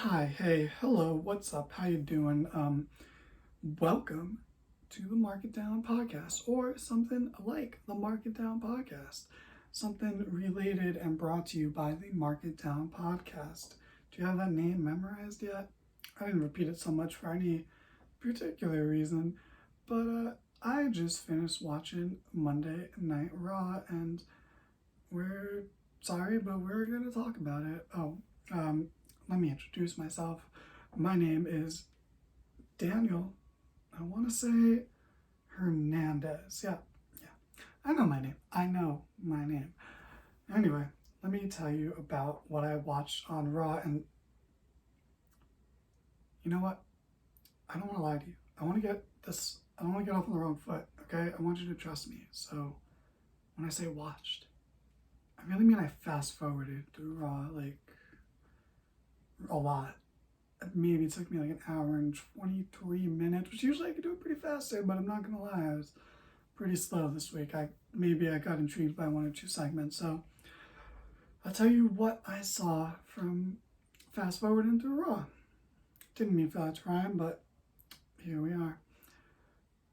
Hi, hey, hello, what's up? How you doing? Welcome to the Market Down podcast, or something like the Market Down podcast, something related and brought to you by the Market Down podcast. Do you have that name memorized yet? I didn't repeat it so much for any particular reason, but I just finished watching Monday Night Raw, and we're sorry, but we're gonna talk about it. Let me introduce myself. My name is Daniel. I want to say Hernandez. Yeah. I know my name. I know my name. Anyway, let me tell you about what I watched on Raw. And you know what? I don't want to lie to you. I want to get this. I don't want to get off on the wrong foot. Okay? I want you to trust me. So when I say watched, I really mean I fast forwarded through Raw like a lot. Maybe it took me like an hour and 23 minutes, which usually I could do it pretty fast there, but I'm not gonna lie, I was pretty slow this week. Maybe I got intrigued by one or two segments. So I'll tell you what I saw from fast forwarding through Raw. Didn't mean for that to rhyme, but here we are.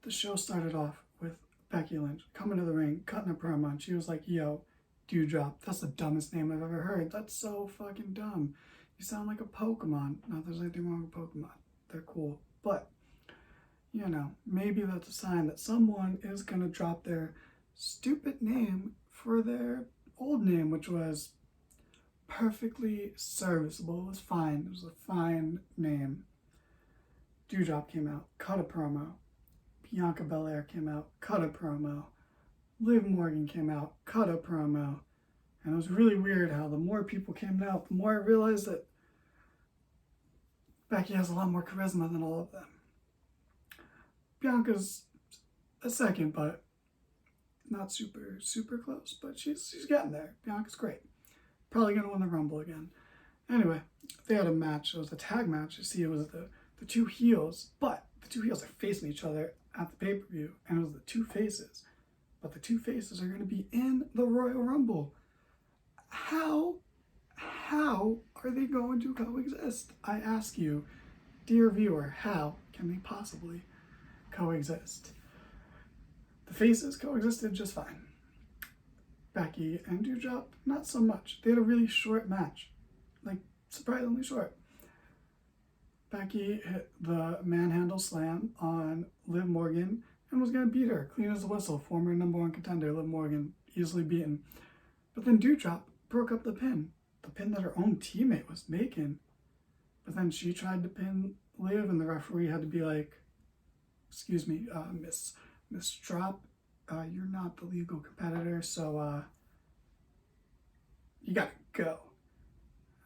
The show started off with Beckylynch coming to the ring, cutting a promo, and she was like, "Yo, Dewdrop, that's the dumbest name I've ever heard. That's so fucking dumb. You sound like a Pokemon." Not that there's anything wrong with Pokemon. They're cool. But, maybe that's a sign that someone is going to drop their stupid name for their old name, which was perfectly serviceable. It was fine. It was a fine name. Dewdrop came out, cut a promo. Bianca Belair came out, cut a promo. Liv Morgan came out, cut a promo. And it was really weird how the more people came out, the more I realized that Becky has a lot more charisma than all of them. Bianca's a second, but not super close. But she's getting there. Bianca's great. Probably going to win the Rumble again. Anyway, they had a match. It was a tag match. You see, it was the two heels, but the two heels are facing each other at the pay-per-view, and it was the two faces. But the two faces are going to be in the Royal Rumble. How are they going to coexist? I ask you, dear viewer, how can they possibly coexist? The faces coexisted just fine. Becky and Dewdrop, not so much. They had a really short match, like surprisingly short. Becky hit the manhandle slam on Liv Morgan and was going to beat her, clean as a whistle. Former number one contender, Liv Morgan, easily beaten. But then Dewdrop broke up the pin that her own teammate was making. But then she tried to pin Liv, and the referee had to be like, "Excuse me, Miss Drop, you're not the legal competitor, so you gotta go."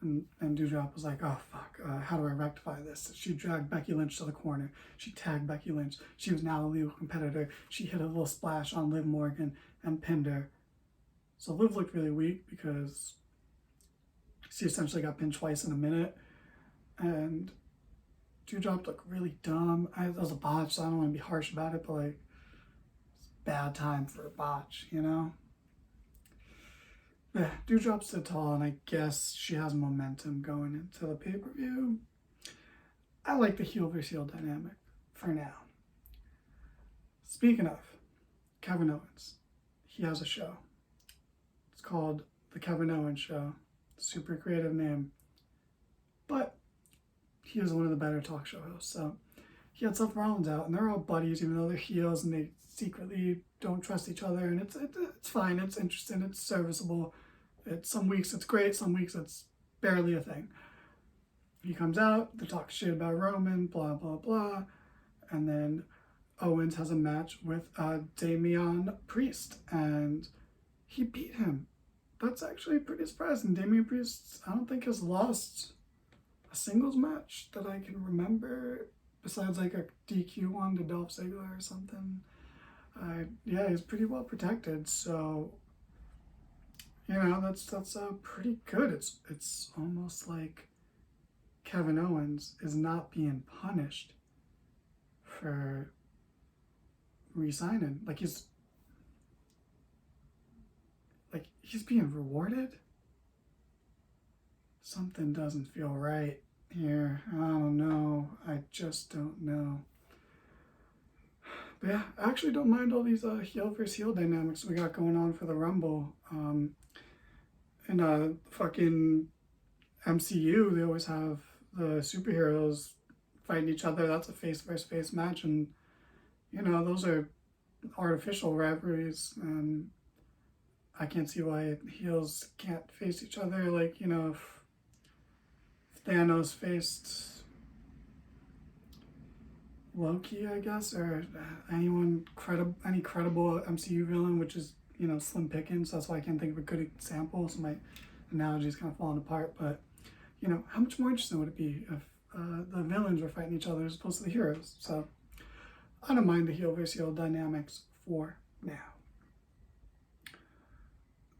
And Dewdrop was like, "Oh fuck, how do I rectify this?" She dragged Beckylynch to the corner. She tagged Beckylynch. She was now a legal competitor. She hit a little splash on Liv Morgan and pinned her. So Liv looked really weak because she essentially got pinned twice in a minute. And Dewdrop looked really dumb. That was a botch, so I don't want to be harsh about it, but like, it's a bad time for a botch, Yeah, Dewdrop stood tall, and I guess she has momentum going into the pay-per-view. I like the heel versus heel dynamic for now. Speaking of Kevin Owens, he has a show. It's called The Kevin Owens Show. Super creative name. But he is one of the better talk show hosts. So he had Sethrollins out, and they're all buddies, even though they're heels, and they secretly don't trust each other. And it's fine. It's interesting. It's serviceable. Some weeks it's great. Some weeks it's barely a thing. He comes out. They talk shit about Roman. Blah blah blah. And then Owens has a match with Damian Priest, and he beat him. That's actually pretty surprising. Damian Priest, I don't think, has lost a singles match that I can remember, besides like a DQ one to Dolph Ziggler or something. Yeah, he's pretty well protected, so that's pretty good. It's almost like Kevin Owens is not being punished for re-signing. Like he's being rewarded. Something doesn't feel right. here. I don't know. I just don't know. But yeah, I actually don't mind all these heel versus heel dynamics we got going on for the Rumble. In fucking MCU, they always have the superheroes fighting each other. That's a face versus face match, and you know those are artificial rivalries, and I can't see why heels can't face each other. Like, you know, if Thanos faced Loki, I guess, or any credible MCU villain, which is, you know, slim pickings. That's why I can't think of a good example. So my analogy is kind of falling apart. But, you know, how much more interesting would it be if the villains were fighting each other as opposed to the heroes? So I don't mind the heel versus heel dynamics for now.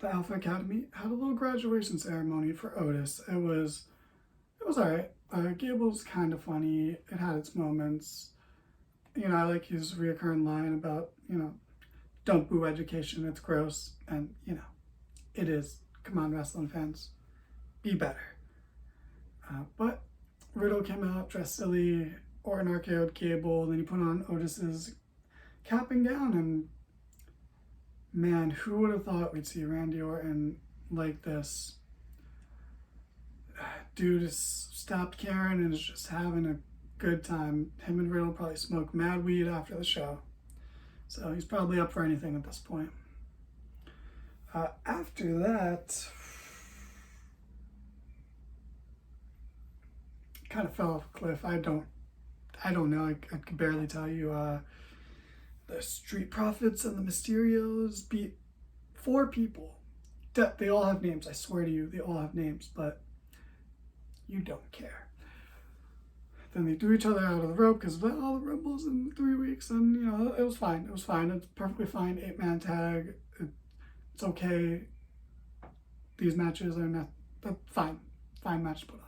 The Alpha Academy had a little graduation ceremony for Otis. It was alright. Gable's kind of funny. It had its moments. You know, I like his reoccurring line about, you know, don't boo education, it's gross. And, you know, it is. Come on, wrestling fans. Be better. But Riddle came out dressed silly, Orton RKO'd Gable, then he put on Otis's capping gown, and man, who would have thought we'd see Randy Orton like this? Dude has stopped caring and is just having a good time. Him and Riddle probably smoked mad weed after the show. So he's probably up for anything at this point. After that, kind of fell off a cliff. I don't know. I could barely tell you. The Street Profits and the Mysterios beat 4 people. They all have names. I swear to you, they all have names, but you don't care. Then they threw each other out of the rope because of all the Rumbles in 3 weeks, and you know, it was fine. It was fine. It's perfectly fine. 8-man tag. It's okay. These matches are not fine. Fine match to put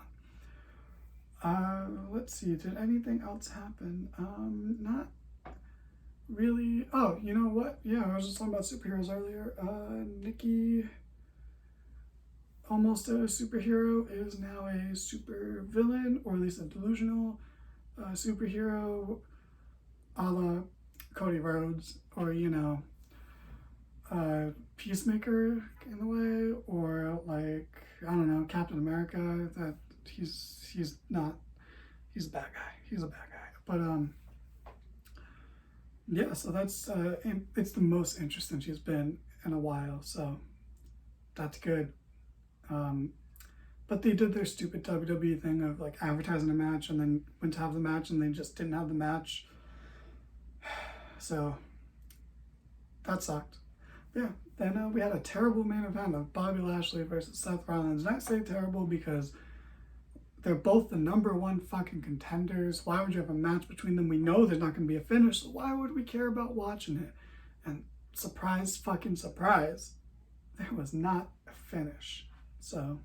on. Let's see. Did anything else happen? Not really. Oh, you know what? Yeah, I was just talking about superheroes earlier. Nikki, almost a superhero, is now a super villain, or at least a delusional superhero, a la Cody Rhodes, or, you know, Peacemaker in a way, or like, I don't know, Captain America. That he's not. He's a bad guy. He's a bad guy. But yeah. So that's it's the most interesting she's been in a while. So that's good. But they did their stupid WWE thing of like advertising a match and then went to have the match and they just didn't have the match. So that sucked. Yeah. Then we had a terrible main event of Bobby Lashley versus Seth Rollins. And I say terrible because they're both the #1 fucking contenders. Why would you have a match between them? We know there's not going to be a finish, so why would we care about watching it? And surprise, fucking surprise, there was not a finish. So,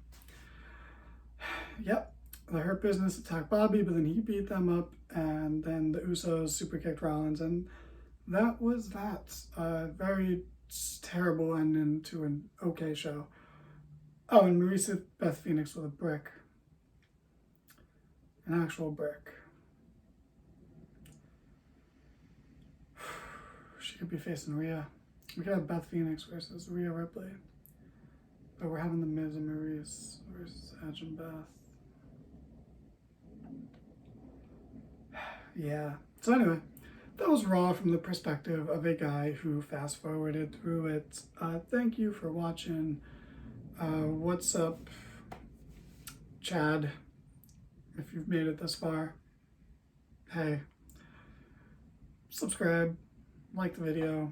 yep, the Hurt Business attacked Bobby, but then he beat them up, and then the Usos super kicked Rollins, and that was that. Very terrible ending to an okay show. Oh, and Marisa Beth Phoenix with a brick. An actual brick. She could be facing Rhea. We could have Beth Phoenix versus Rhea Ripley. But we're having the Miz and Maurice versus Edge and Beth. Yeah. So anyway, that was Raw from the perspective of a guy who fast forwarded through it. Thank you for watching. What's up, Chad? If you've made it this far, hey, subscribe, like the video.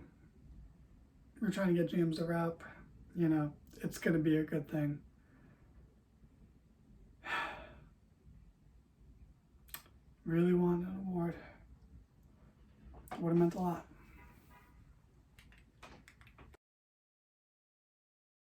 We're trying to get James to rap. You know, it's going to be a good thing. Really want an award. Would have meant a lot.